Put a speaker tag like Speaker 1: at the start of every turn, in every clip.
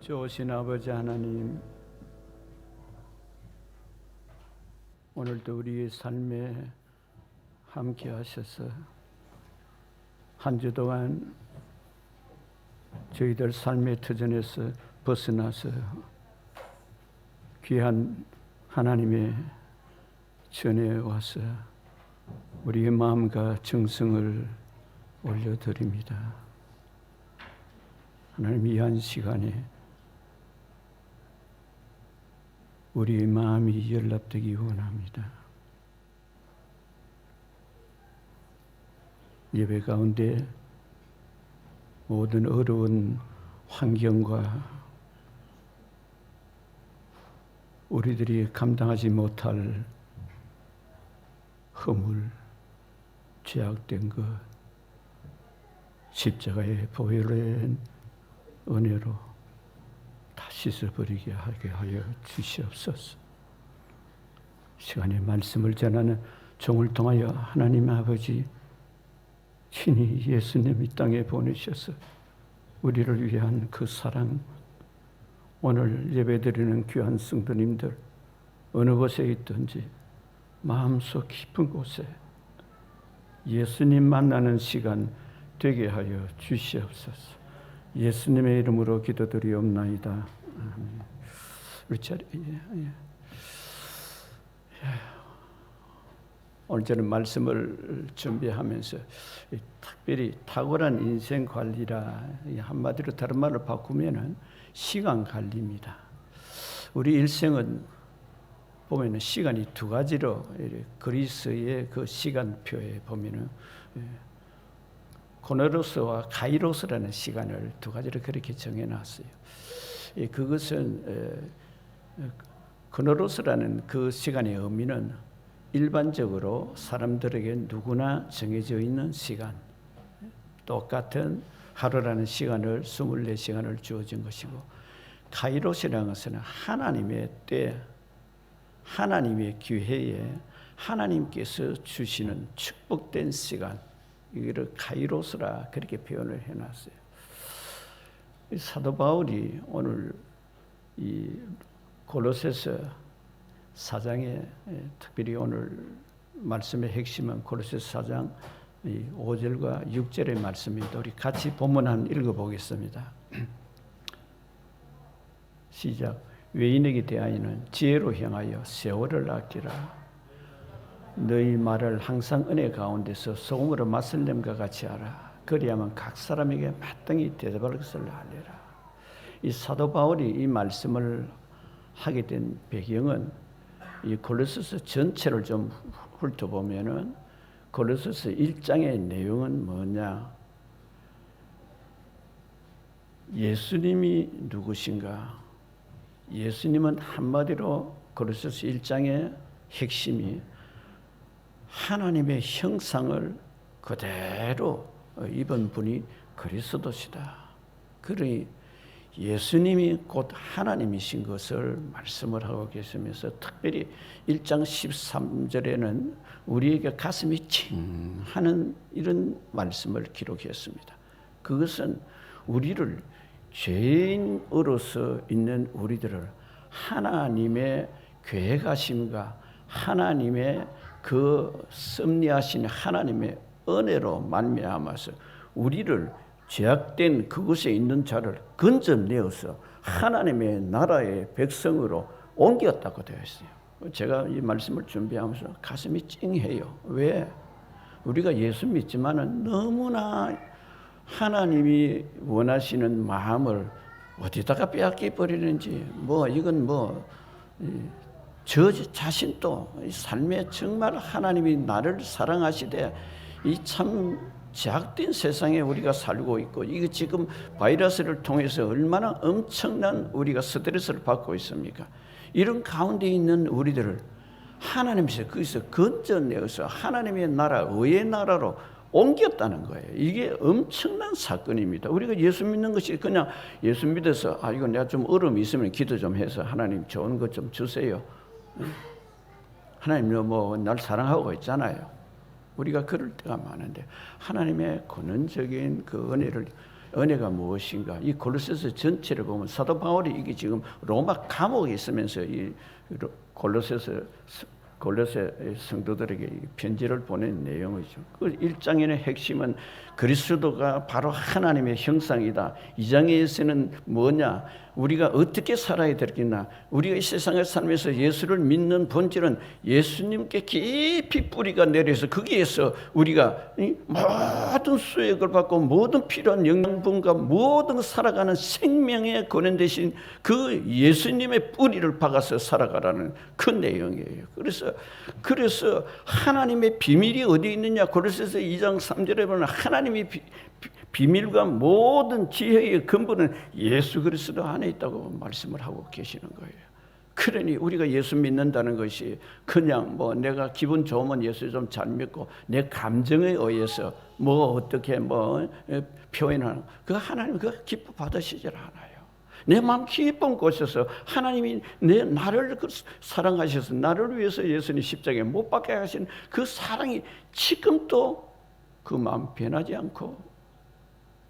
Speaker 1: 좋으신 아버지 하나님, 오늘도 우리의 삶에 함께 하셔서 한 주 동안 저희들 삶의 터전에서 벗어나서 귀한 하나님의 전에 와서 우리의 마음과 정성을 올려드립니다. 하나님, 이 한 시간에 우리의 마음이 연락되기 원합니다. 예배 가운데 모든 어려운 환경과 우리들이 감당하지 못할 허물, 죄악된 것, 십자가의 보혈의 은혜로 다 씻어버리게 하게 하여 주시옵소서. 시간에 말씀을 전하는 종을 통하여 하나님 아버지 친히 예수님 이 땅에 보내셔서 우리를 위한 그 사랑, 오늘 예배드리는 귀한 성도님들 어느 곳에 있든지 마음속 깊은 곳에 예수님 만나는 시간 되게 하여 주시옵소서. 예수님의 이름으로 기도드리옵나이다. 아멘. 우리 자리, 오늘 저는 말씀을 준비하면서 특별히 탁월한 인생 관리라, 한마디로 다른 말로 바꾸면은 시간 관리입니다. 우리 일생은 보면은 시간이 두 가지로, 그리스의 그 시간표에 보면은 코너로스와 가이로스라는 시간을 두 가지로 그렇게 정해놨어요. 그것은 코너로스라는 그 시간의 의미는 일반적으로 사람들에게 누구나 정해져 있는 시간, 똑같은 하루라는 시간을 24시간을 주어진 것이고, 가이로스라는 것은 하나님의 때, 하나님의 기회에 하나님께서 주시는 축복된 시간, 이거를 가이로스라 그렇게 표현을 해놨어요. 사도 바울이 오늘 이 골로새서 4장에, 특별히 오늘 말씀의 핵심은 골로새서 4장 5절과 6절의 말씀입니다. 우리 같이 본문 한 읽어보겠습니다. 시작. 외인에게 대하여는 지혜로 향하여 세월을 아끼라. 너희 말을 항상 은혜 가운데서 소금으로 맛을 냄과 같이 하라. 그리하면 각 사람에게 마땅히 대답할 것을 알리라. 이 사도 바울이 이 말씀을 하게 된 배경은 이 골로새서 전체를 좀 훑어보면은 골로새서 1장의 내용은 뭐냐? 예수님이 누구신가? 예수님은 한마디로 골로새서 1장의 핵심이 하나님의 형상을 그대로 입은 분이 그리스도시다. 그러니 예수님이 곧 하나님이신 것을 말씀을 하고 계시면서, 특별히 1장 13절에는 우리에게 가슴이 찡하는 이런 말씀을 기록했습니다. 그것은 우리를 죄인으로서 있는 우리들을 하나님의 계획하심과 하나님의 그 섭리하신 하나님의 은혜로 말미암아서 우리를 죄악된 그곳에 있는 자를 건져내어서 하나님의 나라의 백성으로 옮겼다고 되어 있어요. 제가 이 말씀을 준비하면서 가슴이 찡해요. 왜? 우리가 예수 믿지만은 너무나 하나님이 원하시는 마음을 어디다가 빼앗겨 버리는지, 이건 저 자신도 삶에 정말 하나님이 나를 사랑하시되 이 참 제약된 세상에 우리가 살고 있고, 이게 지금 바이러스를 통해서 얼마나 엄청난 우리가 스트레스를 받고 있습니까? 이런 가운데 있는 우리들을 하나님께서 거기서 건져내어서 하나님의 나라, 의의 나라로 옮겼다는 거예요. 이게 엄청난 사건입니다. 우리가 예수 믿는 것이 그냥 예수 믿어서 이거 내가 좀 어려움이 있으면 기도 좀 해서 하나님 좋은 것 좀 주세요. 하나님 날 사랑하고 있잖아요. 우리가 그럴 때가 많은데 하나님의 근원적인 그 은혜를 은혜가 무엇인가? 이 골로새서 전체를 보면 사도 바울이 이게 지금 로마 감옥에 있으면서 이 골로새 성도들에게 편지를 보낸 내용이죠. 그 1장의 핵심은 그리스도가 바로 하나님의 형상이다. 2장에서는 뭐냐? 우리가 어떻게 살아야 되겠나? 우리가 이 세상을 살면서 예수를 믿는 본질은 예수님께 깊이 뿌리가 내려서 거기에서 우리가 모든 수액을 받고 모든 필요한 영양분과 모든 살아가는 생명의 근원 대신 그 예수님의 뿌리를 박아서 살아가라는 그 내용이에요. 그래서 하나님의 비밀이 어디 있느냐? 골로새서 2장 3절에 보면 하나님의 비밀과 모든 지혜의 근본은 예수 그리스도 안에 있다고 말씀을 하고 계시는 거예요. 그러니 우리가 예수 믿는다는 것이 그냥 뭐 내가 기분 좋으면 예수 좀 잘 믿고 내 감정에 의해서 뭐 어떻게 뭐 표현하는 그 하나님 그 기뻐 받으시질 않아요. 내 마음 깊은 곳에서 하나님이 나를 사랑하셔서 나를 위해서 예수님 십자가에 못 박게 하신 그 사랑이 지금도 그 마음 변하지 않고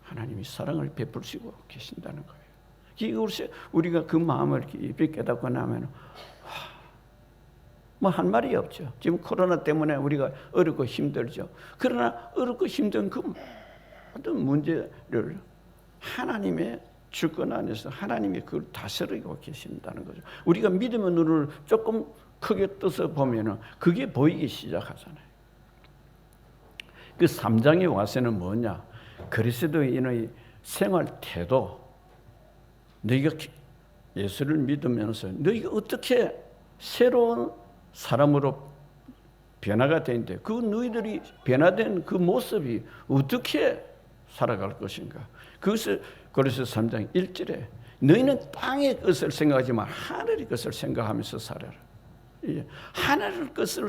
Speaker 1: 하나님이 사랑을 베푸시고 계신다는 거예요. 이것이 우리가 그 마음을 깊이 깨닫고 나면 뭐 한 말이 없죠. 지금 코로나 때문에 우리가 어렵고 힘들죠. 그러나 어렵고 힘든 그 모든 문제를 하나님의 주권 안에서 하나님이 그걸 다스리고 계신다는 거죠. 우리가 믿음의 눈을 조금 크게 떠서 보면은 그게 보이기 시작하잖아요. 그 3장에 와서는 뭐냐? 그리스도인의 생활 태도, 너희가 예수를 믿으면서 너희가 어떻게 새로운 사람으로 변화가 되는데 그 너희들이 변화된 그 모습이 어떻게 살아갈 것인가? 그것을 고린도서 3장 1절에 너희는 땅의 것을 생각하지 마 하늘의 것을 생각하면서 살아라. 하늘의 것을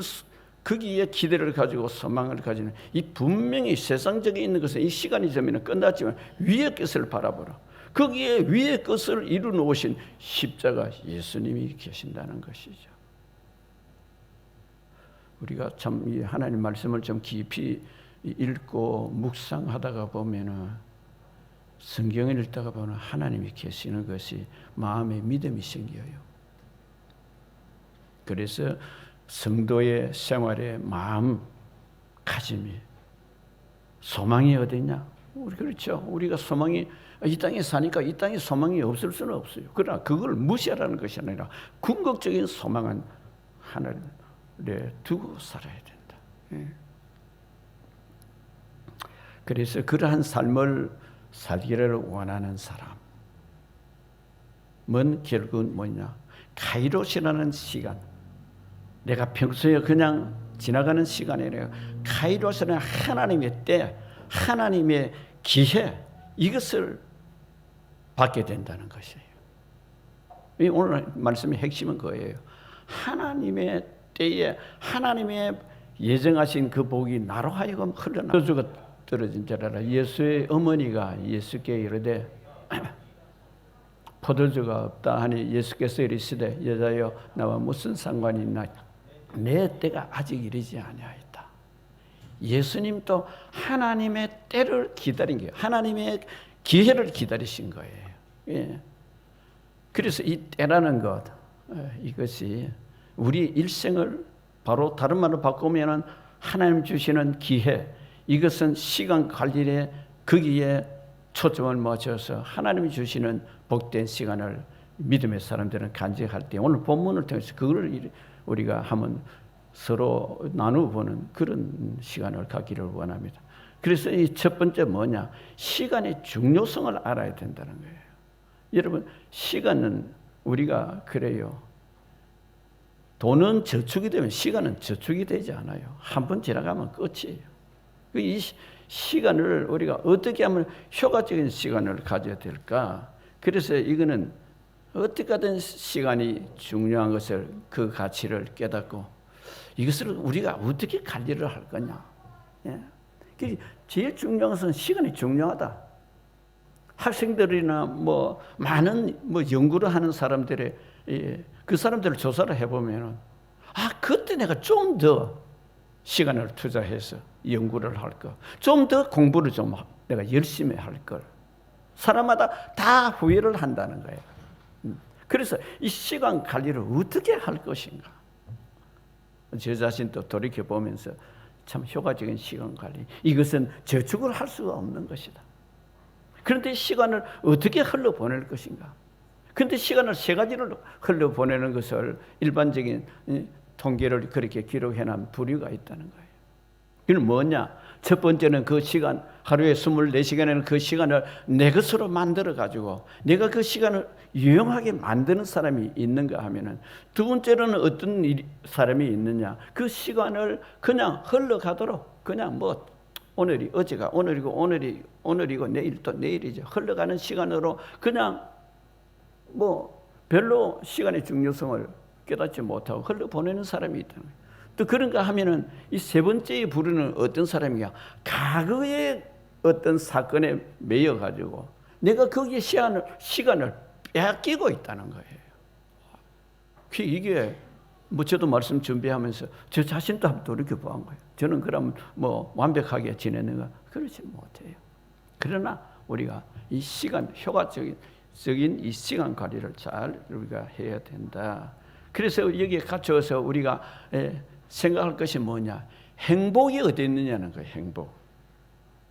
Speaker 1: 거기에 기대를 가지고 소망을 가지는 이 분명히 세상적에 있는 것은 이 시간이 되면 끝났지만 위의 것을 바라보라. 거기에 위의 것을 이루 놓으신 십자가 예수님이 계신다는 것이죠. 우리가 참 이 하나님 말씀을 좀 깊이 읽고 묵상하다가 보면은 성경을 읽다가 보면 하나님이 계시는 것이 마음에 믿음이 생겨요. 그래서 성도의 생활의 마음가짐이 소망이 어디냐? 그렇죠. 우리가 소망이 이 땅에 사니까 이 땅에 소망이 없을 수는 없어요. 그러나 그걸 무시하라는 것이 아니라 궁극적인 소망은 하늘에 두고 살아야 된다. 그래서 그러한 삶을 살기를 원하는 사람은 결국은 뭐냐? 카이로스라는 시간. 내가 평소에 그냥 지나가는 시간이 아니라 카이로스는 하나님의 때, 하나님의 기회 이것을 받게 된다는 것이에요. 오늘 말씀의 핵심은 그거예요. 하나님의 때에 하나님의 예정하신 그 복이 나로 하여금 흘러나 포도주가 떨어진 줄 알아. 예수의 어머니가 예수께 이르되 포도주가 없다 하니 예수께서 이르시되 여자여 나와 무슨 상관이 있나 내 때가 아직 이르지 아니하였다. 예수님도 하나님의 때를 기다린 거예요. 하나님의 기회를 기다리신 거예요. 예. 그래서 이 때라는 것 이것이 우리 일생을 바로 다른 말로 바꾸면 하나님 주시는 기회 이것은 시간 관리에 거기에 초점을 맞춰서 하나님이 주시는 복된 시간을 믿음의 사람들은 간직할 때 오늘 본문을 통해서 그걸 우리가 한번 서로 나누어보는 그런 시간을 갖기를 원합니다. 그래서 이 첫 번째 뭐냐? 시간의 중요성을 알아야 된다는 거예요. 여러분 시간은 우리가 그래요. 돈은 저축이 되면 시간은 저축이 되지 않아요. 한 번 지나가면 끝이에요. 이 시간을 우리가 어떻게 하면 효과적인 시간을 가져야 될까? 그래서 이거는 어떻게 하든 시간이 중요한 것을 그 가치를 깨닫고 이것을 우리가 어떻게 관리를 할 거냐? 예. 제일 중요한 것은 시간이 중요하다. 학생들이나 뭐 많은 뭐 연구를 하는 사람들의 그 사람들을 조사를 해보면은 그때 내가 좀 더 시간을 투자해서 연구를 할 거, 좀 더 공부를 좀 내가 열심히 할 걸. 사람마다 다 후회를 한다는 거예요. 그래서 이 시간 관리를 어떻게 할 것인가? 제 자신도 돌이켜보면서 참 효과적인 시간 관리, 이것은 저축을 할 수가 없는 것이다. 그런데 시간을 어떻게 흘려보낼 것인가? 그런데 시간을 세 가지를 흘려보내는 것을 일반적인 통계를 그렇게 기록해놓은 부류가 있다는 거예요. 그건 뭐냐? 첫 번째는 그 시간, 하루에 24시간에는 그 시간을 내 것으로 만들어가지고 내가 그 시간을 유용하게 만드는 사람이 있는가 하면은, 두 번째로는 어떤 사람이 있느냐? 그 시간을 그냥 흘러가도록, 그냥 뭐 오늘이 어제가 오늘이고 오늘이고 내일 또 내일이죠. 흘러가는 시간으로 그냥 뭐 별로 시간의 중요성을 깨닫지 못하고 흘려보내는 사람이 있다는 거예요. 또 그런가 하면은 이 세 번째의 부류는 어떤 사람이냐? 과거의 어떤 사건에 매여 가지고 내가 거기에 시간을 빼앗기고 있다는 거예요. 이게 뭐 저도 말씀 준비하면서 저 자신도 한번 돌이켜 보한 거예요. 저는 그럼 뭐 완벽하게 지내는가? 그렇지 못해요. 그러나 우리가 이 시간, 효과적인 이 시간 관리를 잘 우리가 해야 된다. 그래서 여기에 갇혀서 우리가 생각할 것이 뭐냐? 행복이 어디 있느냐는 거예요. 행복.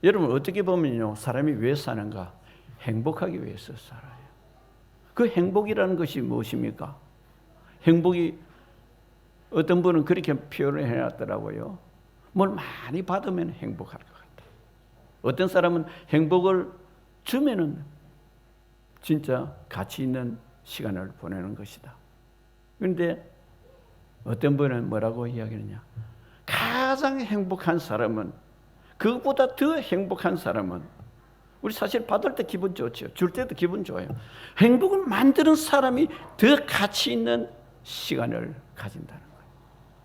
Speaker 1: 여러분 어떻게 보면요, 사람이 왜 사는가? 행복하기 위해서 살아요. 그 행복이라는 것이 무엇입니까? 행복이 어떤 분은 그렇게 표현을 해놨더라고요. 뭘 많이 받으면 행복할 것 같다. 어떤 사람은 행복을 주면은 진짜 가치 있는 시간을 보내는 것이다. 그런데 어떤 분은 뭐라고 이야기하느냐? 가장 행복한 사람은, 그것보다 더 행복한 사람은, 우리 사실 받을 때 기분 좋죠. 줄 때도 기분 좋아요. 행복을 만드는 사람이 더 가치 있는 시간을 가진다는 거예요.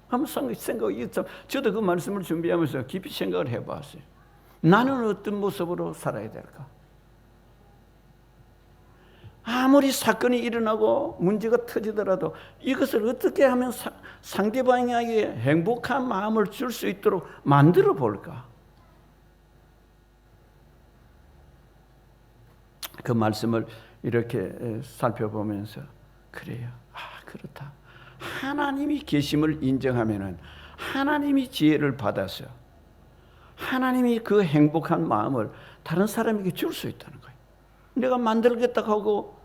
Speaker 1: 한번 생각이, 저도 그 말씀을 준비하면서 깊이 생각을 해봤어요. 나는 어떤 모습으로 살아야 될까? 아무리 사건이 일어나고 문제가 터지더라도 이것을 어떻게 하면 상대방에게 행복한 마음을 줄 수 있도록 만들어 볼까? 그 말씀을 이렇게 살펴보면서 그래요. 그렇다. 하나님이 계심을 인정하면은 하나님이 지혜를 받아서 하나님이 그 행복한 마음을 다른 사람에게 줄 수 있다는 거예요. 내가 만들겠다고 하고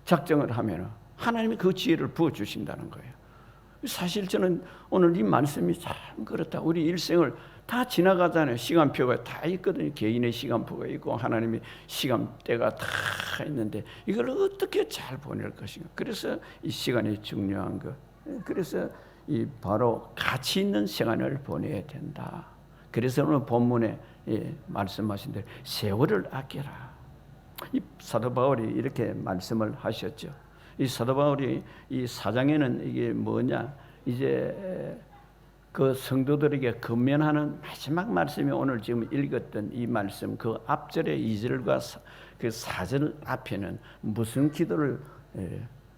Speaker 1: 작정을 하면 하나님이 그 지혜를 부어주신다는 거예요. 사실 저는 오늘 이 말씀이 참 그렇다. 우리 일생을 다 지나가잖아요. 시간표가 다 있거든요. 개인의 시간표가 있고 하나님의 시간대가 다 있는데 이걸 어떻게 잘 보낼 것인가. 그래서 이 시간이 중요한 것. 그래서 이 바로 가치 있는 시간을 보내야 된다. 그래서 오늘 본문에 말씀하신 대로 세월을 아껴라. 이 사도 바울이 이렇게 말씀을 하셨죠. 이 사도 바울이 이 4장에는 이게 뭐냐? 이제 그 성도들에게 권면하는 마지막 말씀이 오늘 지금 읽었던 이 말씀, 그 앞절의 2절과 그 4절 앞에는 무슨 기도를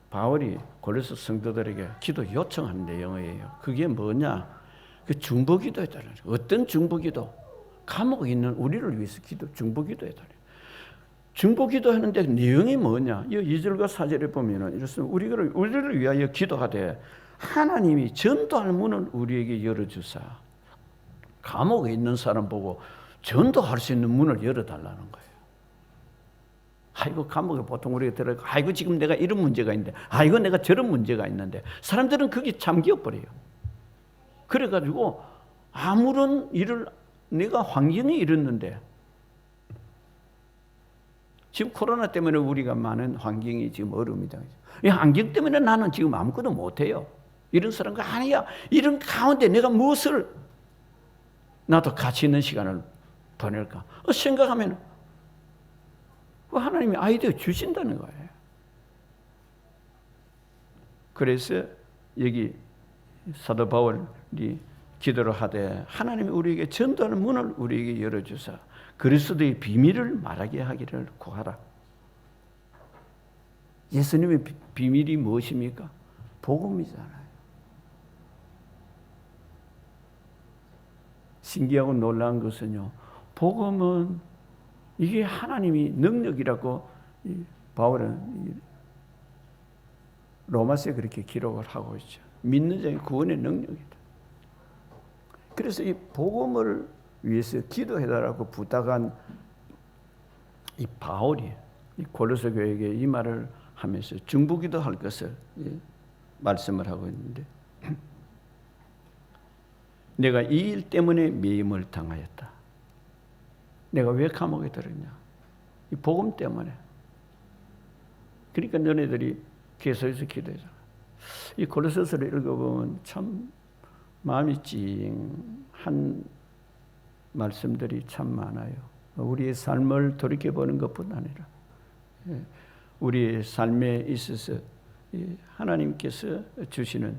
Speaker 1: 바울이 고린도 성도들에게 기도 요청한 내용이에요. 그게 뭐냐? 그 중보기도에 따른, 어떤 중보기도? 감옥에 있는 우리를 위해서 중보기도에 따른. 중보기도 하는데 내용이 뭐냐? 이 2절과 4절에 보면은 이렇습니다. 우리를 위하여 기도하되 하나님이 전도할 문을 우리에게 열어주사. 감옥에 있는 사람 보고 전도할 수 있는 문을 열어달라는 거예요. 아이고, 감옥에 보통 우리가 들어가, 아이고, 지금 내가 이런 문제가 있는데, 아이고, 내가 저런 문제가 있는데, 사람들은 그게 잠겨버려요. 그래가지고 아무런 일을, 내가 환경이 이랬는데, 지금 코로나 때문에 우리가 많은 환경이 지금 어려움이다. 이 환경 때문에 나는 지금 아무것도 못해요. 이런 사람과 아니야. 이런 가운데 내가 무엇을 나도 가치 있는 시간을 보낼까? 생각하면 하나님이 아이디어 주신다는 거예요. 그래서 여기 사도 바울이 기도를 하되 하나님이 우리에게 전도하는 문을 우리에게 열어주사 그리스도의 비밀을 말하게 하기를 구하라. 예수님의 비밀이 무엇입니까? 복음이잖아요. 신기하고 놀라운 것은요, 복음은 이게 하나님이 능력이라고 바울은 로마서에 그렇게 기록을 하고 있죠. 믿는 자의 구원의 능력이다. 그래서 이 복음을 위해서 기도해달라고 부탁한 이 바울이 이 고로새 교회에게 이 말을 하면서 중보기도할 것을 말씀을 하고 있는데, 내가 이 일 때문에 매임을 당하였다. 내가 왜 감옥에 들었냐? 이 복음 때문에. 그러니까 너네들이 계속해서 기도해잖아. 이 고로새서를 읽어보면 참 마음이 찡한 말씀들이 참 많아요. 우리의 삶을 돌이켜보는 것뿐 아니라 우리의 삶에 있어서 하나님께서 주시는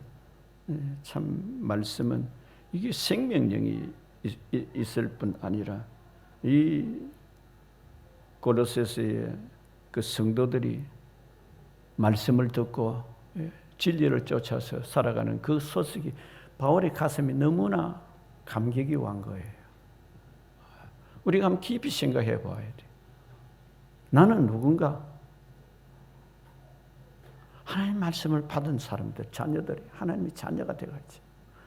Speaker 1: 참 말씀은 이게 생명력이 있을 뿐 아니라 이 고로새서의 그 성도들이 말씀을 듣고 진리를 쫓아서 살아가는 그 소식이 바울의 가슴에 너무나 감격이 완 거예요. 우리가 한번 깊이 생각해 봐야 돼. 나는 누군가? 하나님 말씀을 받은 사람들, 자녀들이 하나님의 자녀가 되어가지.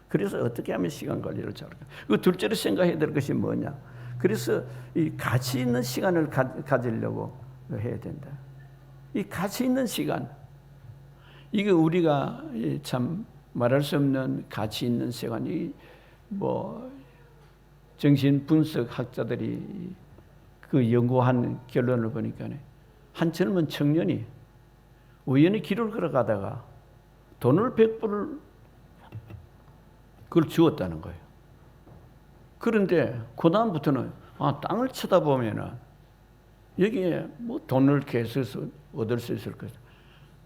Speaker 1: 그래서 어떻게 하면 시간 관리를 잘할까? 그 둘째로 생각해야 될 것이 뭐냐? 그래서 이 가치 있는 시간을 가지려고 해야 된다. 이 가치 있는 시간, 이게 우리가 참 말할 수 없는 가치 있는 시간이 정신 분석 학자들이 그 연구한 결론을 보니까 한 젊은 청년이 우연히 길을 걸어가다가 돈을 100불을 그걸 주었다는 거예요. 그런데 그 다음부터는 땅을 쳐다보면은 여기에 돈을 계속해서 얻을 수 있을 거죠.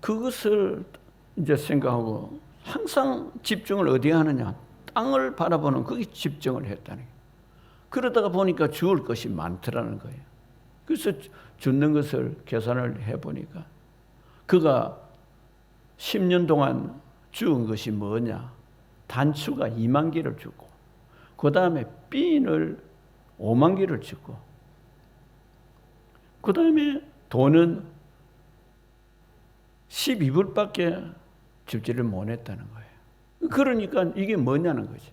Speaker 1: 그것을 이제 생각하고 항상 집중을 어디에 하느냐? 땅을 바라보는 거기 집중을 했다는 거예요. 그러다가 보니까 주울 것이 많더라는 거예요. 그래서 주는 것을 계산을 해보니까 그가 10년 동안 주운 것이 뭐냐? 단추가 2만 개를 주고, 그 다음에 핀을 5만 개를 주고, 그 다음에 돈은 12불밖에 주지를 못했다는 거예요. 그러니까 이게 뭐냐는 거지.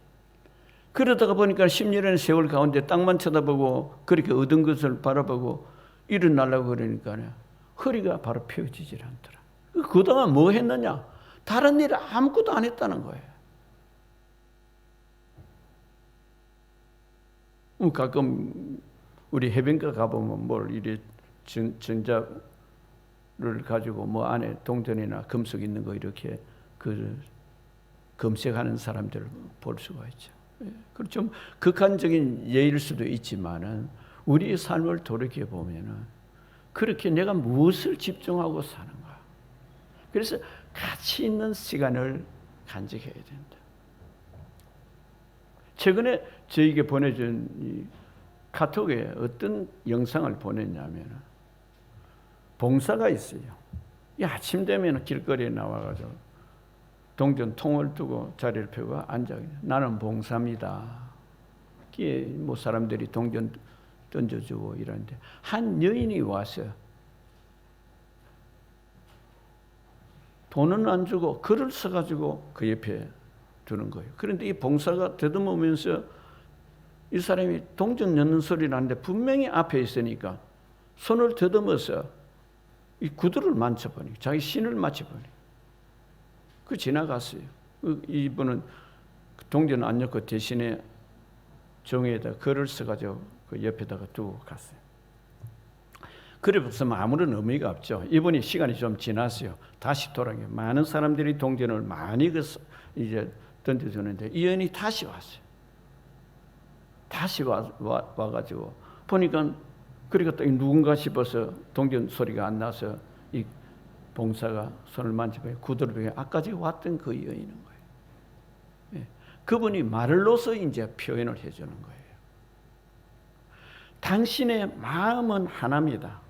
Speaker 1: 그러다가 보니까 10년의 세월 가운데 땅만 쳐다보고 그렇게 얻은 것을 바라보고 일어나려고 그러니까 허리가 바로 펴지질 않더라. 그동안 뭐 했느냐? 다른 일 아무것도 안 했다는 거예요. 가끔 우리 해변가 가보면 뭘 이래 전자를 가지고 안에 동전이나 금속 있는 거 이렇게 그 검색하는 사람들을 볼 수가 있죠. 그리고 좀 극한적인 예일 수도 있지만은 우리의 삶을 돌이켜 보면은 그렇게 내가 무엇을 집중하고 사는가. 그래서 가치 있는 시간을 간직해야 된다. 최근에 저에게 보내준 이 카톡에 어떤 영상을 보냈냐면 봉사가 있어요. 아침 되면 길거리에 나와가지고 동전 통을 두고 자리를 펴고 앉아. 나는 봉사입니다. 끼에 사람들이 동전 던져주고 이러는데 한 여인이 와서 돈은 안 주고 글을 써가지고 그 옆에 두는 거예요. 그런데 이 봉사가 더듬으면서 이 사람이 동전 넣는 소리를 하는데 분명히 앞에 있으니까 손을 더듬어서 이 구두를 만져보니 자기 신을 맞춰보니 그 지나갔어요. 이분은 동전 안 넣고 대신에 종이에다 글을 써가지고 그 옆에다가 두고 갔어요. 글을 없으면 아무런 의미가 없죠. 이분이 시간이 좀 지났어요. 다시 돌아가요. 많은 사람들이 동전을 많이 이제 던져주는데 이 여인이 다시 왔어요. 다시 와가지고 보니까 그러니까 또 누군가 싶어서 동전 소리가 안 나서 이 봉사가 손을 만져봐요. 구두를 보고 아까 전에 왔던 그 여인인 거예요. 예. 그분이 말로서 이제 표현을 해주는 거예요. 당신의 마음은 하나입니다.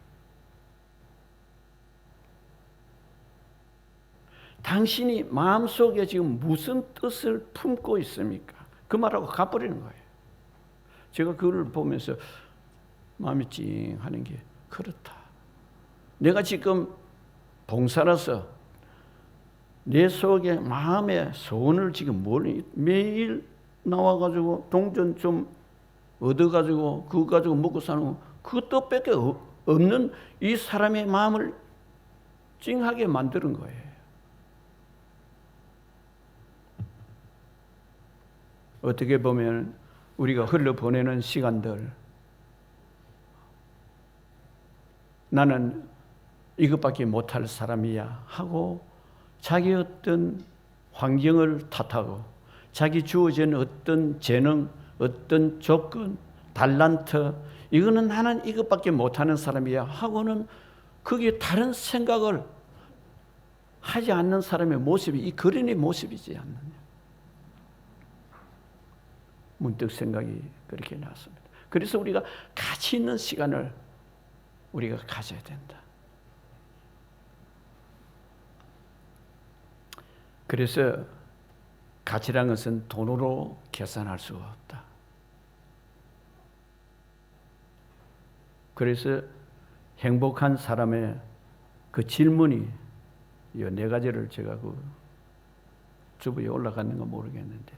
Speaker 1: 당신이 마음속에 지금 무슨 뜻을 품고 있습니까? 그 말하고 가버리는 거예요. 제가 그걸 보면서 마음이 찡하는 게 그렇다. 내가 지금 봉사라서 내 속에 마음의 소원을 지금 매일 나와가지고 동전 좀 얻어가지고 그거 가지고 먹고 사는 거 그것도밖에 없는 이 사람의 마음을 찡하게 만드는 거예요. 어떻게 보면 우리가 흘러보내는 시간들, 나는 이것밖에 못할 사람이야 하고 자기 어떤 환경을 탓하고 자기 주어진 어떤 재능, 어떤 조건, 달란트, 이거는 나는 이것밖에 못하는 사람이야 하고는 거기에 다른 생각을 하지 않는 사람의 모습이 이 거린의 모습이지 않느냐. 문득 생각이 그렇게 났습니다. 그래서 우리가 가치 있는 시간을 우리가 가져야 된다. 그래서 가치란 것은 돈으로 계산할 수가 없다. 그래서 행복한 사람의 그 질문이 이 네 가지를 제가 그 주부에 올라갔는가 모르겠는데,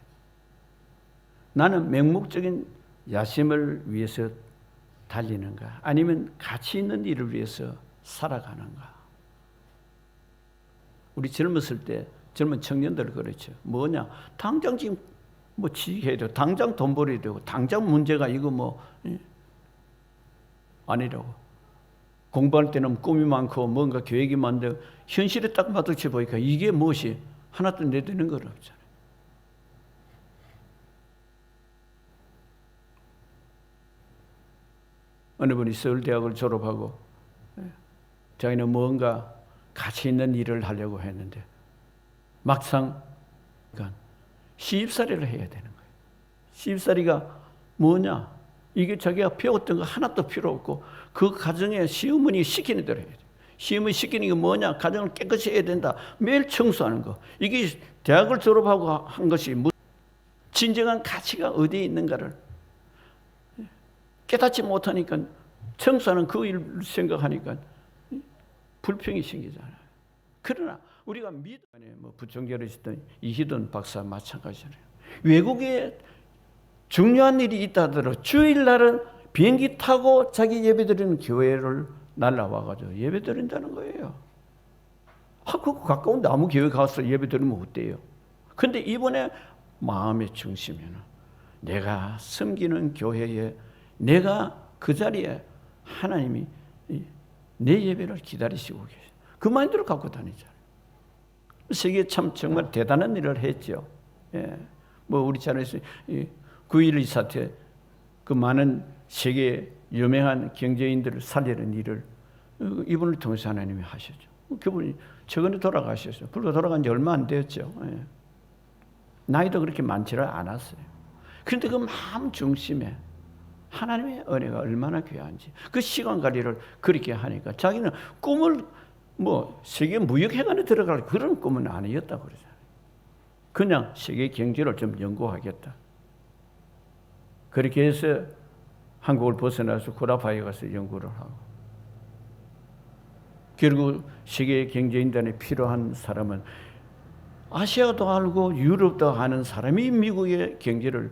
Speaker 1: 나는 맹목적인 야심을 위해서 달리는가, 아니면 가치 있는 일을 위해서 살아가는가. 우리 젊었을 때 젊은 청년들 그렇죠. 뭐냐, 당장 지금 뭐 취직해야 되고, 당장 돈 벌어야 되고, 당장 문제가 이거 뭐 아니라고. 공부할 때는 꿈이 많고 뭔가 계획이 많은데 현실에 딱 마주쳐 보니까 이게 무엇이 하나도 내되는 건 없잖아요. 어느 분이 서울대학을 졸업하고 자기는 뭔가 가치 있는 일을 하려고 했는데 막상 시집살이를 해야 되는 거예요. 시집살이가 뭐냐? 이게 자기가 배웠던 거 하나도 필요 없고 그 가정에 시어머니 시키는 대로 해야 돼. 시어머니 시키는 게 뭐냐? 가정을 깨끗이 해야 된다. 매일 청소하는 거. 이게 대학을 졸업하고 한 것이 진정한 가치가 어디에 있는가를 깨닫지 못하니까 청소하는 그 일을 생각하니까 불평이 생기잖아요. 그러나 우리가 부총재로있던 이희돈 박사 마찬가지잖아요. 외국에 중요한 일이 있다 하더라도 주일날은 비행기 타고 자기 예배드리는 교회를 날라와가지고 예배드린다는 거예요. 그 가까운 나무 교회 가서 예배드리면 어때요? 근데 이번에 마음의 중심에는 내가 섬기는 교회에 내가 그 자리에 하나님이 내 예배를 기다리시고 계세요. 그 마인드를 갖고 다니잖아요. 세계에 참 정말 대단한 일을 했죠. 예. 뭐 우리 차례에서 9.11 사태, 그 많은 세계 유명한 경제인들을 살리는 일을 이분을 통해서 하나님이 하셨죠. 그분이 최근에 돌아가셨어요. 불과 돌아간 지 얼마 안 되었죠. 예. 나이도 그렇게 많지를 않았어요. 그런데 그 마음 중심에 하나님의 은혜가 얼마나 귀한지 그 시간 관리를 그렇게 하니까 자기는 꿈을 세계 무역회관에 들어갈 그런 꿈은 아니었다고 그러잖아요. 그냥 세계 경제를 좀 연구하겠다. 그렇게 해서 한국을 벗어나서 구라파에 가서 연구를 하고 결국 세계 경제인단에 필요한 사람은 아시아도 알고 유럽도 아는 사람이 미국의 경제를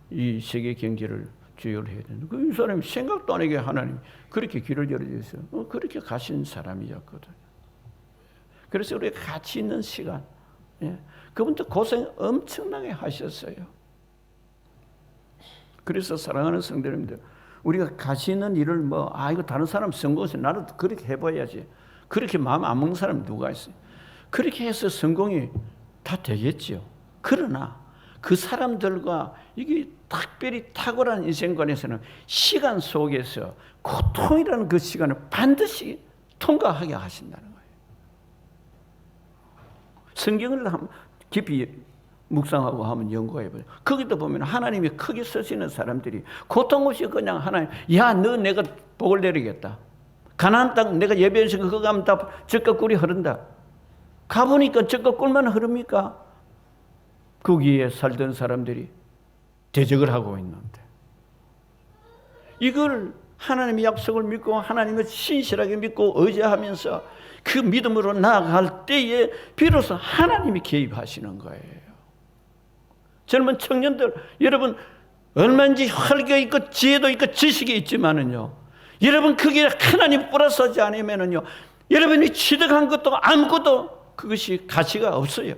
Speaker 1: 이 세계 경제를 주요를 해야 되는 그 사람이 생각도 안 하게 하나님 그렇게 길을 열어주셔서 그렇게 가신 사람이었거든요. 그래서 우리가 가치 있는 시간, 그분도 고생 엄청나게 하셨어요. 그래서 사랑하는 성도님들, 우리가 가치 있는 일을 이거 다른 사람 성공해서 나도 그렇게 해봐야지. 그렇게 마음 안 먹는 사람이 누가 있어요? 그렇게 해서 성공이 다 되겠죠. 그러나 그 사람들과 이게 특별히 탁월한 인생관에서는 시간 속에서 고통이라는 그 시간을 반드시 통과하게 하신다는 거예요. 성경을 깊이 묵상하고 하면 연구해봐요. 거기도 보면 하나님이 크게 쓰시는 사람들이 고통 없이 그냥 하나님, 너 내가 복을 내리겠다. 가나안 땅 내가 예배해서 그거 가면 다 젖과 꿀이 흐른다. 가보니까 젖과 꿀만 흐릅니까? 거기에 살던 사람들이 대적을 하고 있는데 이걸 하나님의 약속을 믿고 하나님을 신실하게 믿고 의지하면서 그 믿음으로 나아갈 때에 비로소 하나님이 개입하시는 거예요. 젊은 청년들, 여러분 얼마든지 혈기가 있고 지혜도 있고 지식이 있지만은요, 여러분 그게 하나님 플러스하지 않으면은요, 여러분이 취득한 것도 아무것도 그것이 가치가 없어요.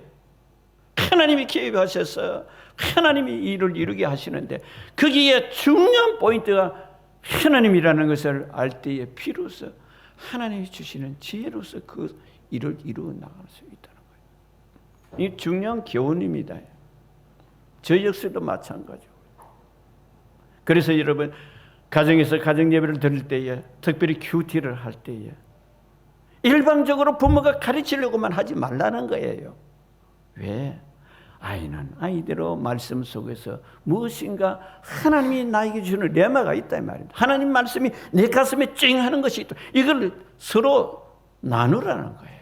Speaker 1: 하나님이 개입하셔서 하나님이 일을 이루게 하시는데, 거기에 중요한 포인트가 하나님이라는 것을 알 때에 비로소 하나님이 주시는 지혜로서 그 일을 이루어 나갈 수 있다는 거예요. 이 중요한 교훈입니다. 저희 역시도 마찬가지고. 그래서 여러분 가정에서 가정 예배를 드릴 때에, 특별히 큐티를 할 때에 일방적으로 부모가 가르치려고만 하지 말라는 거예요. 왜? 아이는 아이대로 말씀 속에서 무엇인가 하나님이 나에게 주는 레마가 있다 이 말입니다. 하나님 말씀이 내 가슴에 찡 하는 것이 있다. 이걸 서로 나누라는 거예요.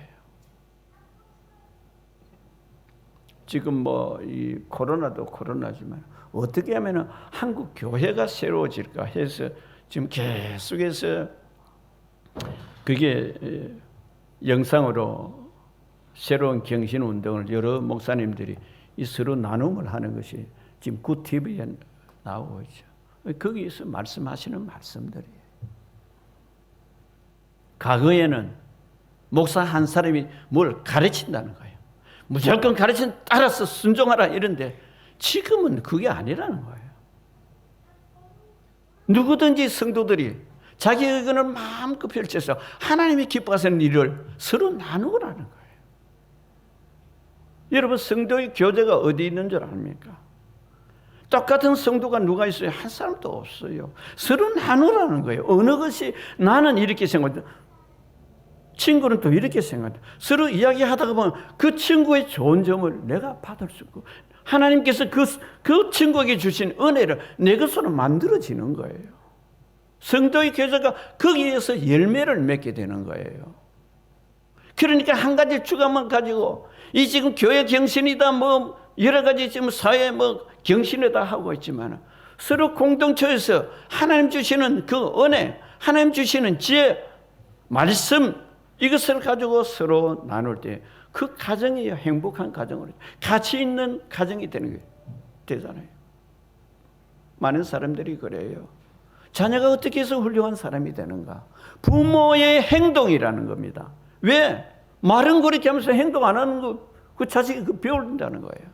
Speaker 1: 지금 뭐 이 코로나도 코로나지만 어떻게 하면 한국 교회가 새로워질까 해서 지금 계속해서 그게 영상으로 새로운 경신 운동을 여러 목사님들이 이 서로 나눔을 하는 것이 지금 굿TV에 나오고 있죠. 거기에서 말씀하시는 말씀들이에요. 과거에는 목사 한 사람이 뭘 가르친다는 거예요. 무조건 가르친 따라서 순종하라 이런데, 지금은 그게 아니라는 거예요. 누구든지 성도들이 자기 의견을 마음껏 펼쳐서 하나님이 기뻐하시는 일을 서로 나누라는 거예요. 여러분 성도의 교제가 어디 있는 줄 압니까? 똑같은 성도가 누가 있어요? 한 사람도 없어요. 서로 나누라는 거예요. 어느 것이 나는 이렇게 생각한다, 친구는 또 이렇게 생각한다. 서로 이야기하다가 보면 그 친구의 좋은 점을 내가 받을 수 있고, 하나님께서 그 친구에게 주신 은혜를 내 것으로 만들어지는 거예요. 성도의 교제가 거기에서 열매를 맺게 되는 거예요. 그러니까 한 가지 주관만 가지고 이 지금 교회 경신이다 뭐 여러 가지 지금 사회 뭐 경신이다 하고 있지만, 서로 공동체에서 하나님 주시는 그 은혜, 하나님 주시는 지혜, 말씀, 이것을 가지고 서로 나눌 때 그 가정이 행복한 가정으로, 가치 있는 가정이 되는 게 되잖아요. 많은 사람들이 그래요. 자녀가 어떻게 해서 훌륭한 사람이 되는가? 부모의 행동이라는 겁니다. 왜? 말은 그렇게 하면서 행동 안 하는 거, 그 자식이 배운다는 거예요.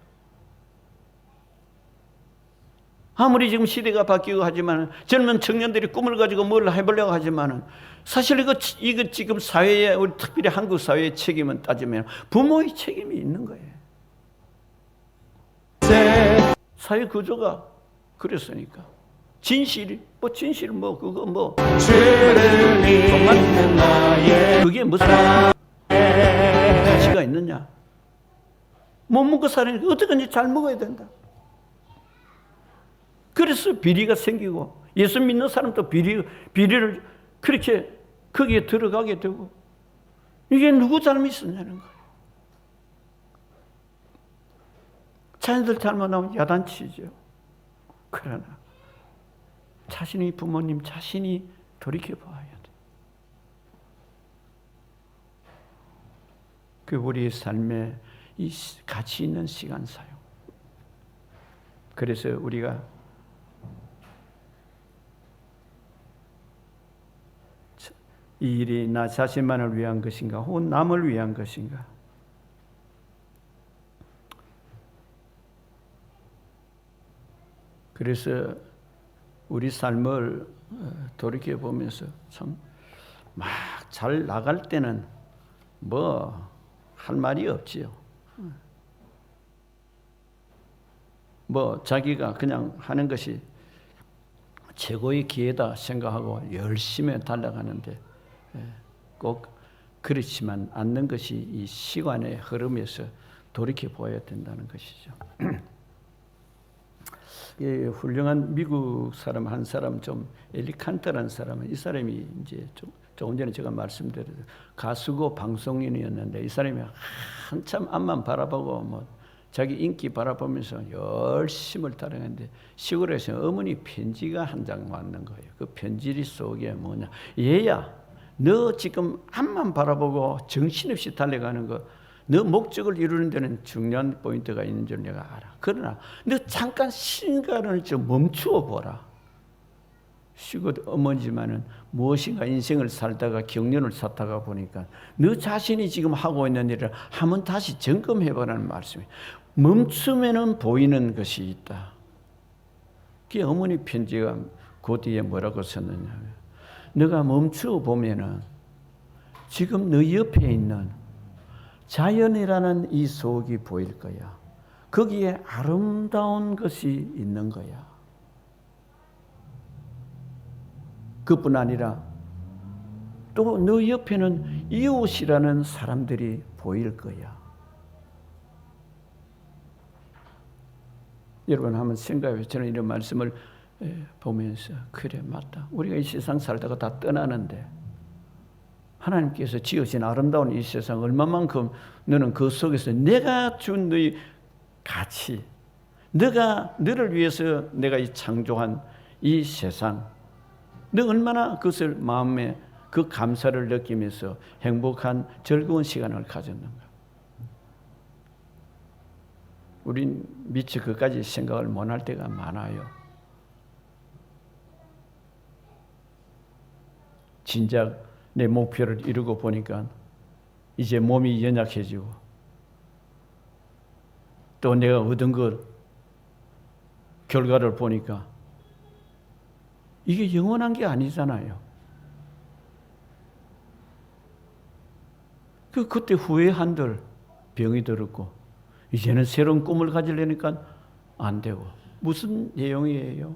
Speaker 1: 아무리 지금 시대가 바뀌고 하지만, 젊은 청년들이 꿈을 가지고 뭘 해보려고 하지만은, 사실 이거 지금 사회에, 우리 특별히 한국 사회의 책임은 따지면 부모의 책임이 있는 거예요. 사회 구조가 그랬으니까. 진실 그거 죄를 믿는 나의 그게 무슨 가치가 있느냐? 못 먹고 사니까 어떻게든지 잘 먹어야 된다. 그래서 비리가 생기고, 예수 믿는 사람도 비리를 그렇게 거기에 들어가게 되고, 이게 누구 잘못이냐는 거예요. 자녀들 잘못하면 야단치죠. 그러나 자신이 부모님 자신이 돌이켜봐야 돼. 그 우리의 삶에 이 가치 있는 시간 사용. 그래서 우리가 이 일이 나 자신만을 위한 것인가 혹은 남을 위한 것인가? 그래서 우리 삶을 돌이켜보면서 참 막 잘 나갈 때는 뭐 할 말이 없지요. 뭐 자기가 그냥 하는 것이 최고의 기회다 생각하고 열심히 달려가는데, 꼭 그렇지만 않는 것이 이 시간의 흐름에서 돌이켜보아야 된다는 것이죠. 예, 훌륭한 미국 사람 한 사람, 좀 엘리칸트라는 사람은, 이 사람이 이제 조금 전에 제가 말씀드린 가수고 방송인이었는데, 이 사람이 한참 앞만 바라보고 뭐 자기 인기 바라보면서 열심을 따라가는데 시골에서 어머니 편지가 한 장 왔는 거예요. 그 편지 속에 뭐냐? 얘야, 너 지금 앞만 바라보고 정신없이 달려가는 거, 너 목적을 이루는 데는 중요한 포인트가 있는 줄 내가 알아. 그러나 너 잠깐 시간을 좀 멈추어 보라. 시골 어머니지만은 무엇인가 인생을 살다가 경륜을 쌓다가 보니까 너 자신이 지금 하고 있는 일을 한번 다시 점검해 보라는 말씀이에요. 멈추면은 보이는 것이 있다. 그 어머니 편지가 그 뒤에 뭐라고 썼느냐? 너가 멈추어 보면은 지금 너 옆에 있는 자연이라는 이 속이 보일 거야. 거기에 아름다운 것이 있는 거야. 그뿐 아니라 또 너 옆에는 이웃이라는 사람들이 보일 거야. 여러분 한번 생각해. 저는 이런 말씀을 보면서 그래 맞다. 우리가 이 세상 살다가 다 떠나는데 하나님께서 지으신 아름다운 이 세상 얼마만큼 너는 그 속에서 내가 준 너의 가치, 너를 위해서 내가 이 창조한 이 세상, 너 얼마나 그것을 마음에 그 감사를 느끼면서 행복한 즐거운 시간을 가졌는가. 우린 미처 그까지 생각을 못할 때가 많아요. 진작 내 목표를 이루고 보니까 이제 몸이 연약해지고 또 내가 얻은 것 결과를 보니까 이게 영원한 게 아니잖아요. 그때 후회한들 병이 들었고 이제는 새로운 꿈을 가지려니까 안 되고. 무슨 내용이에요?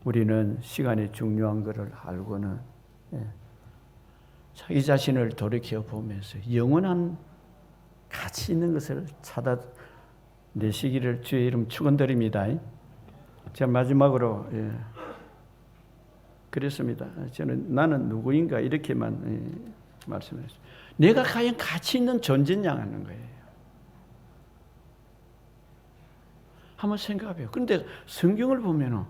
Speaker 1: 우리는 시간이 중요한 것을 알고는 자기 자신을 돌이켜 보면서 영원한 가치 있는 것을 찾아내시기를 주의 이름 축원드립니다. 자, 마지막으로 그랬습니다. 저는 나는 누구인가 이렇게만 말씀했어요. 내가 과연 가치 있는 존재냐 하는 거예요. 한번 생각해요. 그런데 성경을 보면은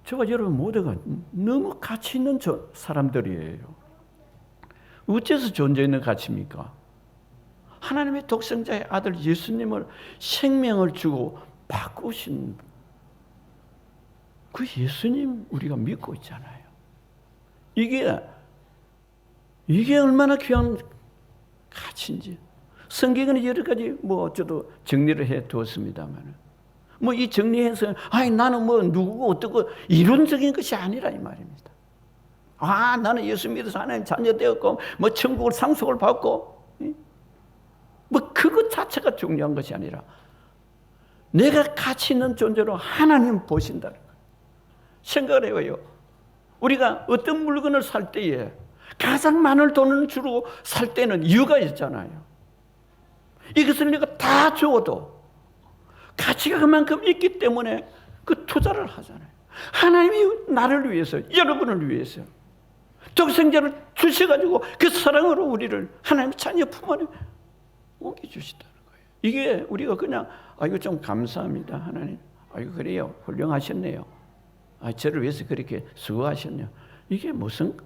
Speaker 1: 저와 여러분 모두가 너무 가치 있는 사람들이에요. 어째서 존재하는 가치입니까? 하나님의 독생자의 아들 예수님을 생명을 주고 바꾸신 그 예수님 우리가 믿고 있잖아요. 이게 얼마나 귀한 가치인지. 성경은 여러 가지 저도 정리를 해 두었습니다만 이 정리해서 나는 누구고 어떻고 이론적인 것이 아니라 이 말입니다. 나는 예수 믿어서 하나님 자녀 되었고 천국을 상속을 받고 그것 자체가 중요한 것이 아니라 내가 가치 있는 존재로 하나님 보신다는 거예요. 생각을 해봐요. 우리가 어떤 물건을 살 때에 가장 많은 돈을 주고 살 때는 이유가 있잖아요. 이것을 내가 다 줘도 가치가 그만큼 있기 때문에 그 투자를 하잖아요. 하나님이 나를 위해서, 여러분을 위해서 독생자를 주셔가지고 그 사랑으로 우리를 하나님의 자녀 품 안에 옮겨주시다는 거예요. 이게 우리가 그냥 이거 좀 감사합니다 하나님. 그래요, 훌륭하셨네요. 저를 위해서 그렇게 수고하셨네요. 이게 무슨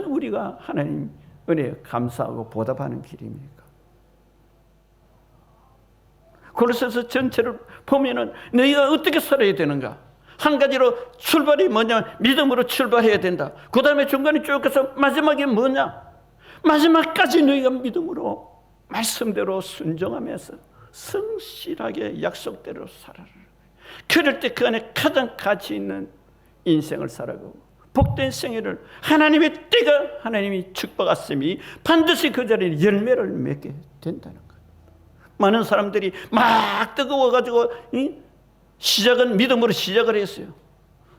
Speaker 1: 우리가 하나님 은혜에 감사하고 보답하는 길입니까? 골로새서 전체를 보면은 너희가 어떻게 살아야 되는가? 한 가지로 출발이 뭐냐? 믿음으로 출발해야 된다. 그 다음에 중간에 쭉 가서 마지막에 뭐냐? 마지막까지 너희가 믿음으로 말씀대로 순종하면서 성실하게 약속대로 살아라. 그럴 때 그 안에 가장 가치 있는 인생을 살아가고 복된 생애를 하나님의 때가 하나님이 축복하심이 반드시 그 자리에 열매를 맺게 된다는 거예요. 많은 사람들이 막 뜨거워가지고 시작은 믿음으로 시작을 했어요.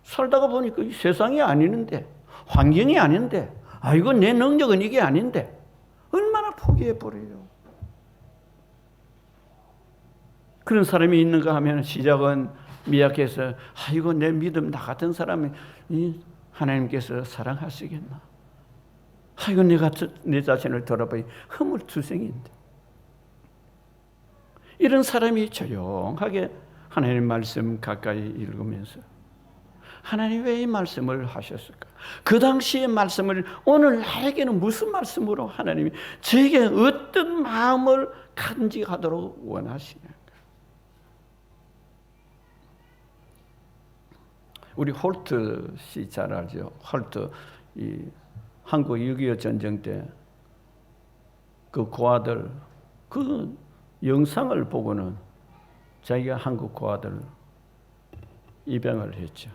Speaker 1: 살다가 보니까 이 세상이 아니는데, 환경이 아닌데, 이거 내 능력은 이게 아닌데 얼마나 포기해버려요. 그런 사람이 있는가 하면 시작은 미약해서 이거 내 믿음 나 같은 사람이 하나님께서 사랑하시겠나? 이거 내 자신을 돌아보니 허물투성인데. 이런 사람이 조용하게 하나님 말씀 가까이 읽으면서 하나님 왜 이 말씀을 하셨을까? 그 당시의 말씀을 오늘 나에게는 무슨 말씀으로 하나님이 저에게 어떤 마음을 간직하도록 원하시는가? 우리 홀트 씨 잘 알죠? 홀트, 이 한국 6.25 전쟁 때 그 고아들 그 영상을 보고는 자기가 한국 고아들 입양을 했죠.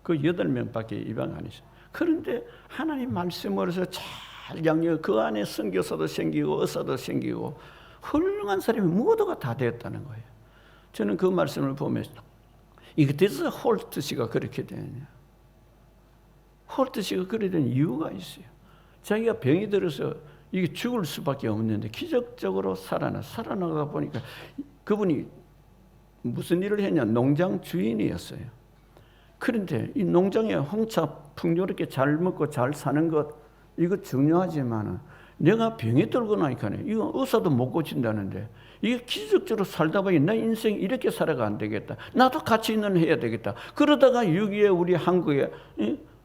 Speaker 1: 그 8명밖에 입양 안 했어요. 그런데 하나님 말씀으로서 잘 양육, 그 안에 선교사도 생기고 의사도 생기고 훌륭한 사람이 모두가 다 되었다는 거예요. 저는 그 말씀을 보면서 이게 어째서 홀트 씨가 그렇게 되느냐. 홀트 씨가 그렇게 된 이유가 있어요. 자기가 병이 들어서 이게 죽을 수밖에 없는데 기적적으로 살아나가 보니까 그분이 무슨 일을 했냐. 농장 주인이었어요. 그런데 이 농장에 홍차 풍요롭게 잘 먹고 잘 사는 것 이거 중요하지만 내가 병이 들고 나니까 이거 의사도 못 고친다는데 이게 기적적으로 살다 보니 내 인생 이렇게 살아가 안 되겠다. 나도 같이 있는 해야 되겠다. 그러다가 6.25 우리 한국에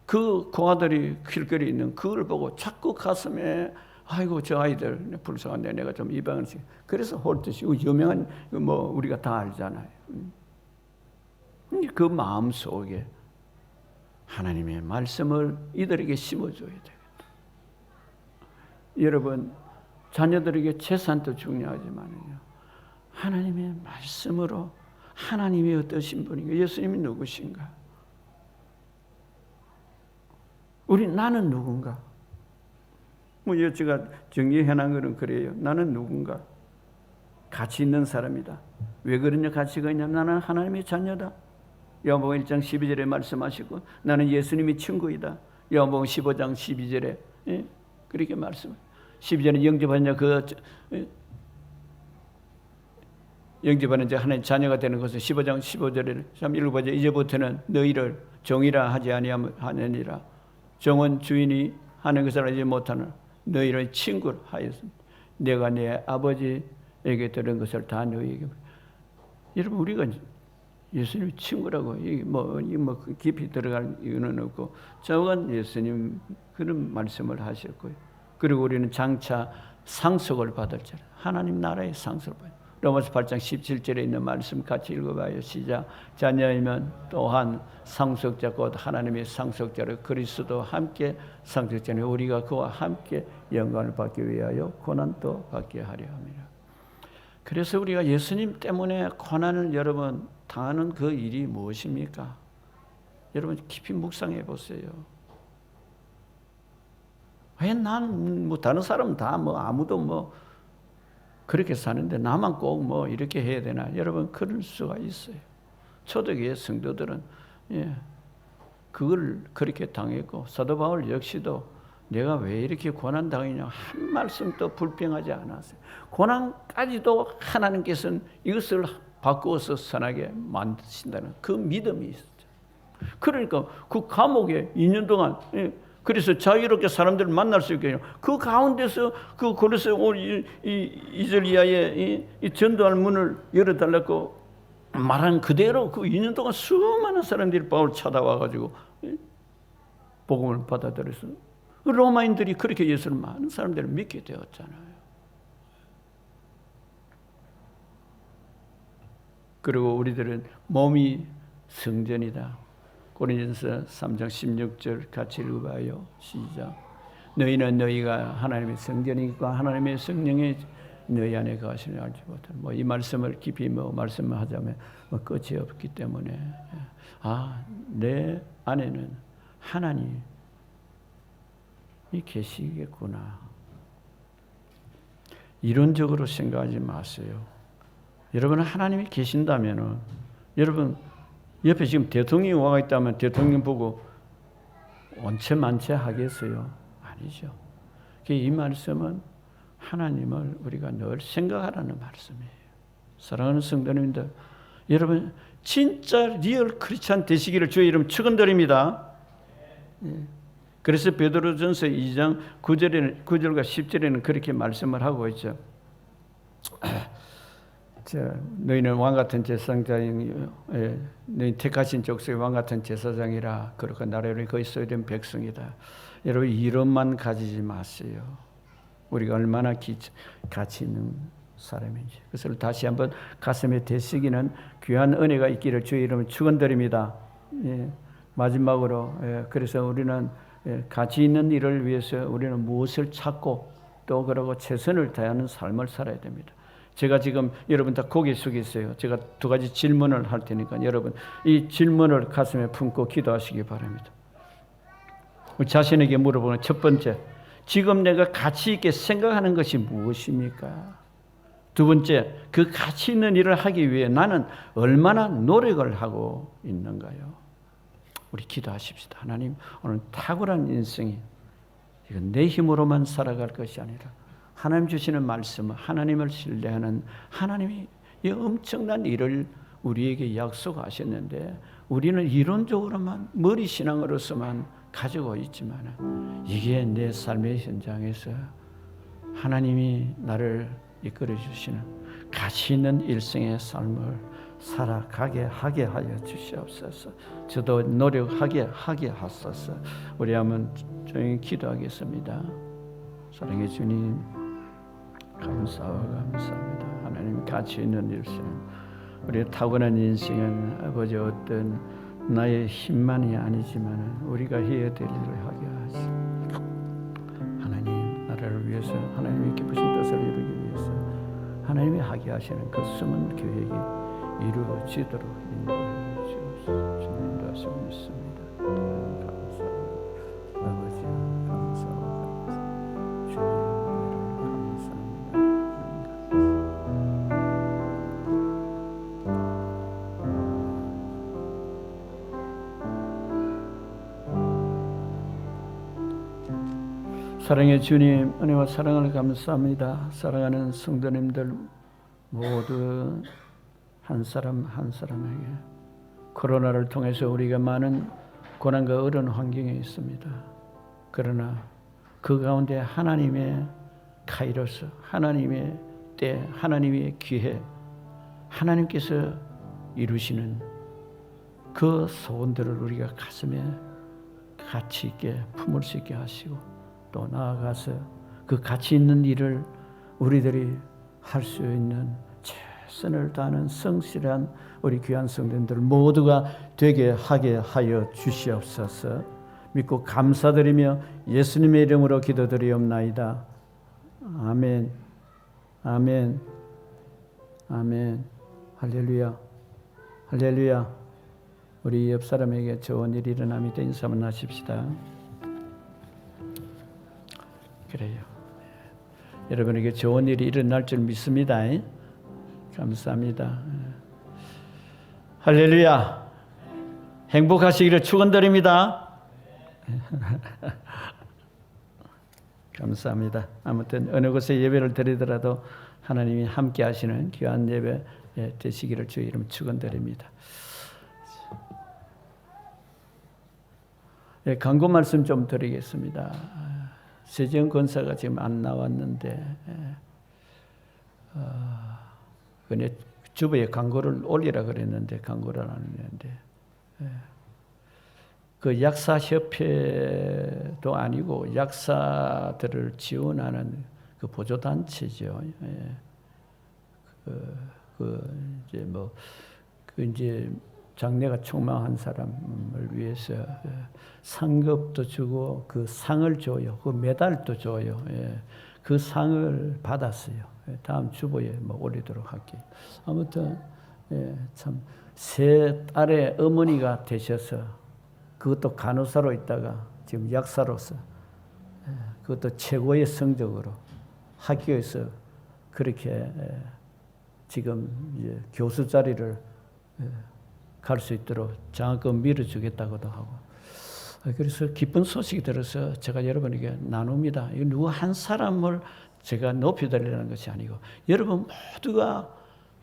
Speaker 1: 그 고아들이 길거리에 있는 그걸 보고 자꾸 가슴에 아이고 저 아이들 불쌍한데 내가 좀 입양을 시켜. 그래서 홀트시 유명한 뭐 우리가 다 알잖아요. 그 마음 속에 하나님의 말씀을 이들에게 심어줘야 되겠다. 여러분 자녀들에게 재산도 중요하지만요. 하나님의 말씀으로 하나님이 어떠신 분인가? 예수님이 누구신가? 나는 누군가? 뭐 제가 정리해놓은 거는 그래요. 나는 누군가? 가치 있는 사람이다. 왜 그러냐 가치가 있냐? 나는 하나님의 자녀다. 요한복음 1장 12절에 말씀하시고 나는 예수님의 친구이다. 요한복음 15장 12절에 그렇게 말씀해요. 12절에 영접하냐 영접하는 자 하나님 자녀가 되는 것은 15장 15절에 참 읽어보자. 이제부터는 너희를 종이라 하지 아니하느니라. 종은 주인이 하는 것을 알지 못하는 너희를 친구로 하였습니다. 내가 내 아버지에게 들은 것을 다 너희에게. 여러분 우리가 예수님 친구라고 뭐 깊이 들어갈 이유는 없고 저건 예수님 그런 말씀을 하셨고요. 그리고 우리는 장차 상속을 받을 자라. 하나님 나라의 상속을 받을. 로마서 8장 17절에 있는 말씀 같이 읽어봐요. 시작. 자녀이면 또한 상속자 곧 하나님의 상속자로 그리스도 함께 상속자니 우리가 그와 함께 영광을 받기 위하여 고난도 받게 하려 합니다. 그래서 우리가 예수님 때문에 고난을 여러분 당하는 그 일이 무엇입니까? 여러분 깊이 묵상해 보세요. 왜 난 뭐 다른 사람 다 뭐 아무도 뭐 그렇게 사는데 나만 꼭 뭐 이렇게 해야 되나? 여러분 그럴 수가 있어요. 초대교회 성도들은 그걸 그렇게 당했고 사도 바울 역시도 내가 왜 이렇게 고난 당했냐 한 말씀도 불평하지 않았어요. 고난까지도 하나님께서는 이것을 바꾸어서 선하게 만드신다는 그 믿음이 있었죠. 그러니까 그 감옥에 2년 동안 그래서 자유롭게 사람들을 만날 수 있게 그 가운데서 그 고린도서 2절 이하에 이 전도할 문을 열어달라고 말한 그대로 그 2년 동안 수많은 사람들이 바울을 찾아와가지고 복음을 받아들여서 로마인들이 그렇게 예수를 많은 사람들을 믿게 되었잖아요. 그리고 우리들은 몸이 성전이다. 고린도서 3장 16절 같이 읽어봐요. 시작. 너희는 너희가 하나님의 성전이니까 하나님의 성령이 너희 안에 거하시는 알지 못하는. 이 말씀을 깊이 말씀을 하자면 끝이 없기 때문에 내 안에는 하나님이 계시겠구나. 이론적으로 생각하지 마세요. 여러분 하나님이 계신다면은 여러분 옆에 지금 대통령이 와 있다면 대통령 보고 원체만체 하겠어요? 아니죠. 이 말씀은 하나님을 우리가 늘 생각하라는 말씀이에요. 사랑하는 성도님들, 여러분 진짜 리얼 크리스찬 되시기를 주의 이름 축원드립니다. 그래서 베드로전서 2장 9절과 10절에는 그렇게 말씀을 하고 있죠. 너희는 왕 같은 제사장이 너희 택하신 족속의 왕 같은 제사장이라 그렇고 나라를 거기 소유된 백성이다. 여러분 이름만 가지지 마세요. 우리가 얼마나 가치 있는 사람인지 그것을 다시 한번 가슴에 되새기는 귀한 은혜가 있기를 주의 이름으로 축원드립니다. 마지막으로 그래서 우리는 가치 있는 일을 위해서 우리는 무엇을 찾고 또 그러고 최선을 다하는 삶을 살아야 됩니다. 제가 지금 여러분 다 고개 숙이세요. 제가 두 가지 질문을 할 테니까 여러분 이 질문을 가슴에 품고 기도하시기 바랍니다. 우리 자신에게 물어보는 첫 번째, 지금 내가 가치 있게 생각하는 것이 무엇입니까? 두 번째, 그 가치 있는 일을 하기 위해 나는 얼마나 노력을 하고 있는가요? 우리 기도하십시다. 하나님, 오늘 탁월한 인생이 이건 내 힘으로만 살아갈 것이 아니라 하나님 주시는 말씀, 하나님을 신뢰하는 하나님이 이 엄청난 일을 우리에게 약속하셨는데 우리는 이론적으로만 머리 신앙으로서만 가지고 있지만 이게 내 삶의 현장에서 하나님이 나를 이끌어 주시는 가치 있는 일생의 삶을 살아가게 하게 하여 주시옵소서. 저도 노력하게 하게 하소서. 우리 한번 조용히 기도하겠습니다. 사랑의 주님, 감사합니다. 하나님 가치 있는 일생, 우리의 타고난 인생은 아버지 어떤 나의 힘만이 아니지만 우리가 해야 될 일을 하게 하시고 하나님 나라를 위해서 하나님의 기쁘신 뜻을 이루기 위해서 하나님이 하게 하시는 그 숨은 계획이 이루어지도록 인도해 주시옵소서. 주님 인도하시고 있습니다. 감사합니다. 아버지 감사합니다. 주님 사랑의 주님, 은혜와 사랑을 감사합니다. 사랑하는 성도님들 모두 한 사람 한 사람에게 코로나를 통해서 우리가 많은 고난과 어려운 환경에 있습니다. 그러나 그 가운데 하나님의 카이로스, 하나님의 때, 하나님의 기회, 하나님께서 이루시는 그 소원들을 우리가 가슴에 가치 있게 품을 수 있게 하시고 또 나아가서 그 가치 있는 일을 우리들이 할 수 있는 최선을 다하는 성실한 우리 귀한 성도님들 모두가 되게 하게 하여 주시옵소서. 믿고 감사드리며 예수님의 이름으로 기도드리옵나이다. 아멘. 아멘. 아멘. 할렐루야. 할렐루야. 우리 옆 사람에게 좋은 일이 일어납니다. 인사 한번 하십시다. 그래요. 여러분에게 좋은 일이 일어날 줄 믿습니다. 감사합니다. 할렐루야. 행복하시기를 축원드립니다. 감사합니다. 아무튼 어느 곳에 예배를 드리더라도 하나님이 함께 하시는 귀한 예배 되시기를 주의 이름 축원드립니다. 광고 말씀 좀 드리겠습니다. 세정 권사가 지금 안 나왔는데 근데 주부에 광고를 올리라 그랬는데 광고를 안 했는데 그 약사협회도 아니고 약사들을 지원하는 그 보조단체죠. 이제 장래가 촉망한 사람을 위해서 상급도 주고 그 상을 줘요. 그 메달도 줘요. 그 상을 받았어요. 다음 주보에 올리도록 할게요. 아무튼 참 세 딸의 어머니가 되셔서 그것도 간호사로 있다가 지금 약사로서 그것도 최고의 성적으로 학교에서 그렇게 지금 이제 교수 자리를 갈 수 있도록 장학금 밀어주겠다고도 하고 그래서 기쁜 소식이 들어서 제가 여러분에게 나눕니다. 이 누구 한 사람을 제가 높여드리려는 것이 아니고 여러분 모두가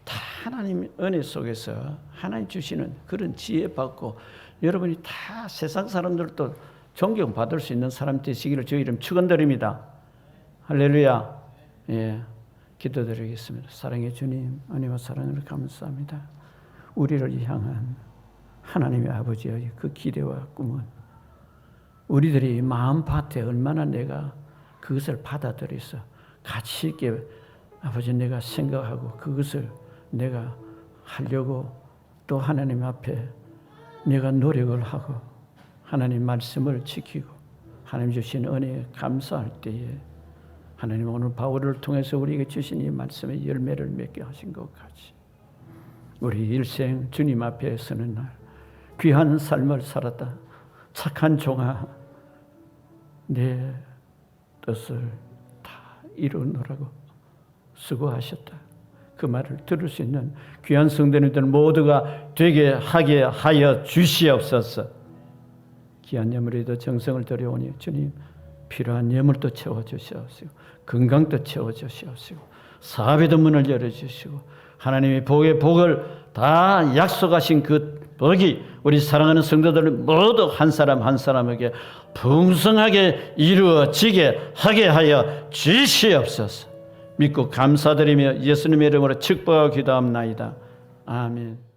Speaker 1: 다 하나님 은혜 속에서 하나님 주시는 그런 지혜 받고 여러분이 다 세상 사람들도 존경받을 수 있는 사람 되시기를 주의 이름 축원드립니다. 할렐루야. 예. 기도드리겠습니다. 사랑의 주님, 은혜와 사랑을 감사합니다. 우리를 향한 하나님의 아버지의 그 기대와 꿈은 우리들이 마음밭에 얼마나 내가 그것을 받아들여서 가치 있게 아버지 내가 생각하고 그것을 내가 하려고 또 하나님 앞에 내가 노력을 하고 하나님 말씀을 지키고 하나님 주신 은혜에 감사할 때에 하나님 오늘 바울을 통해서 우리에게 주신 이 말씀의 열매를 맺게 하신 것 같이 우리 일생 주님 앞에 서는 날 귀한 삶을 살았다. 착한 종아 내 뜻을 다 이루느라고 수고하셨다. 그 말을 들을 수 있는 귀한 성도님들 모두가 되게 하게 하여 주시옵소서. 귀한 예물에도 정성을 들여오니 주님 필요한 예물도 채워주시옵시고 건강도 채워주시옵시고 사업에도 문을 열어주시고 하나님의 복의 복을 다 약속하신 그 복이 우리 사랑하는 성도들 모두 한 사람 한 사람에게 풍성하게 이루어지게 하게 하여 주시옵소서. 믿고 감사드리며 예수님의 이름으로 축복하고 기도합나이다. 아멘.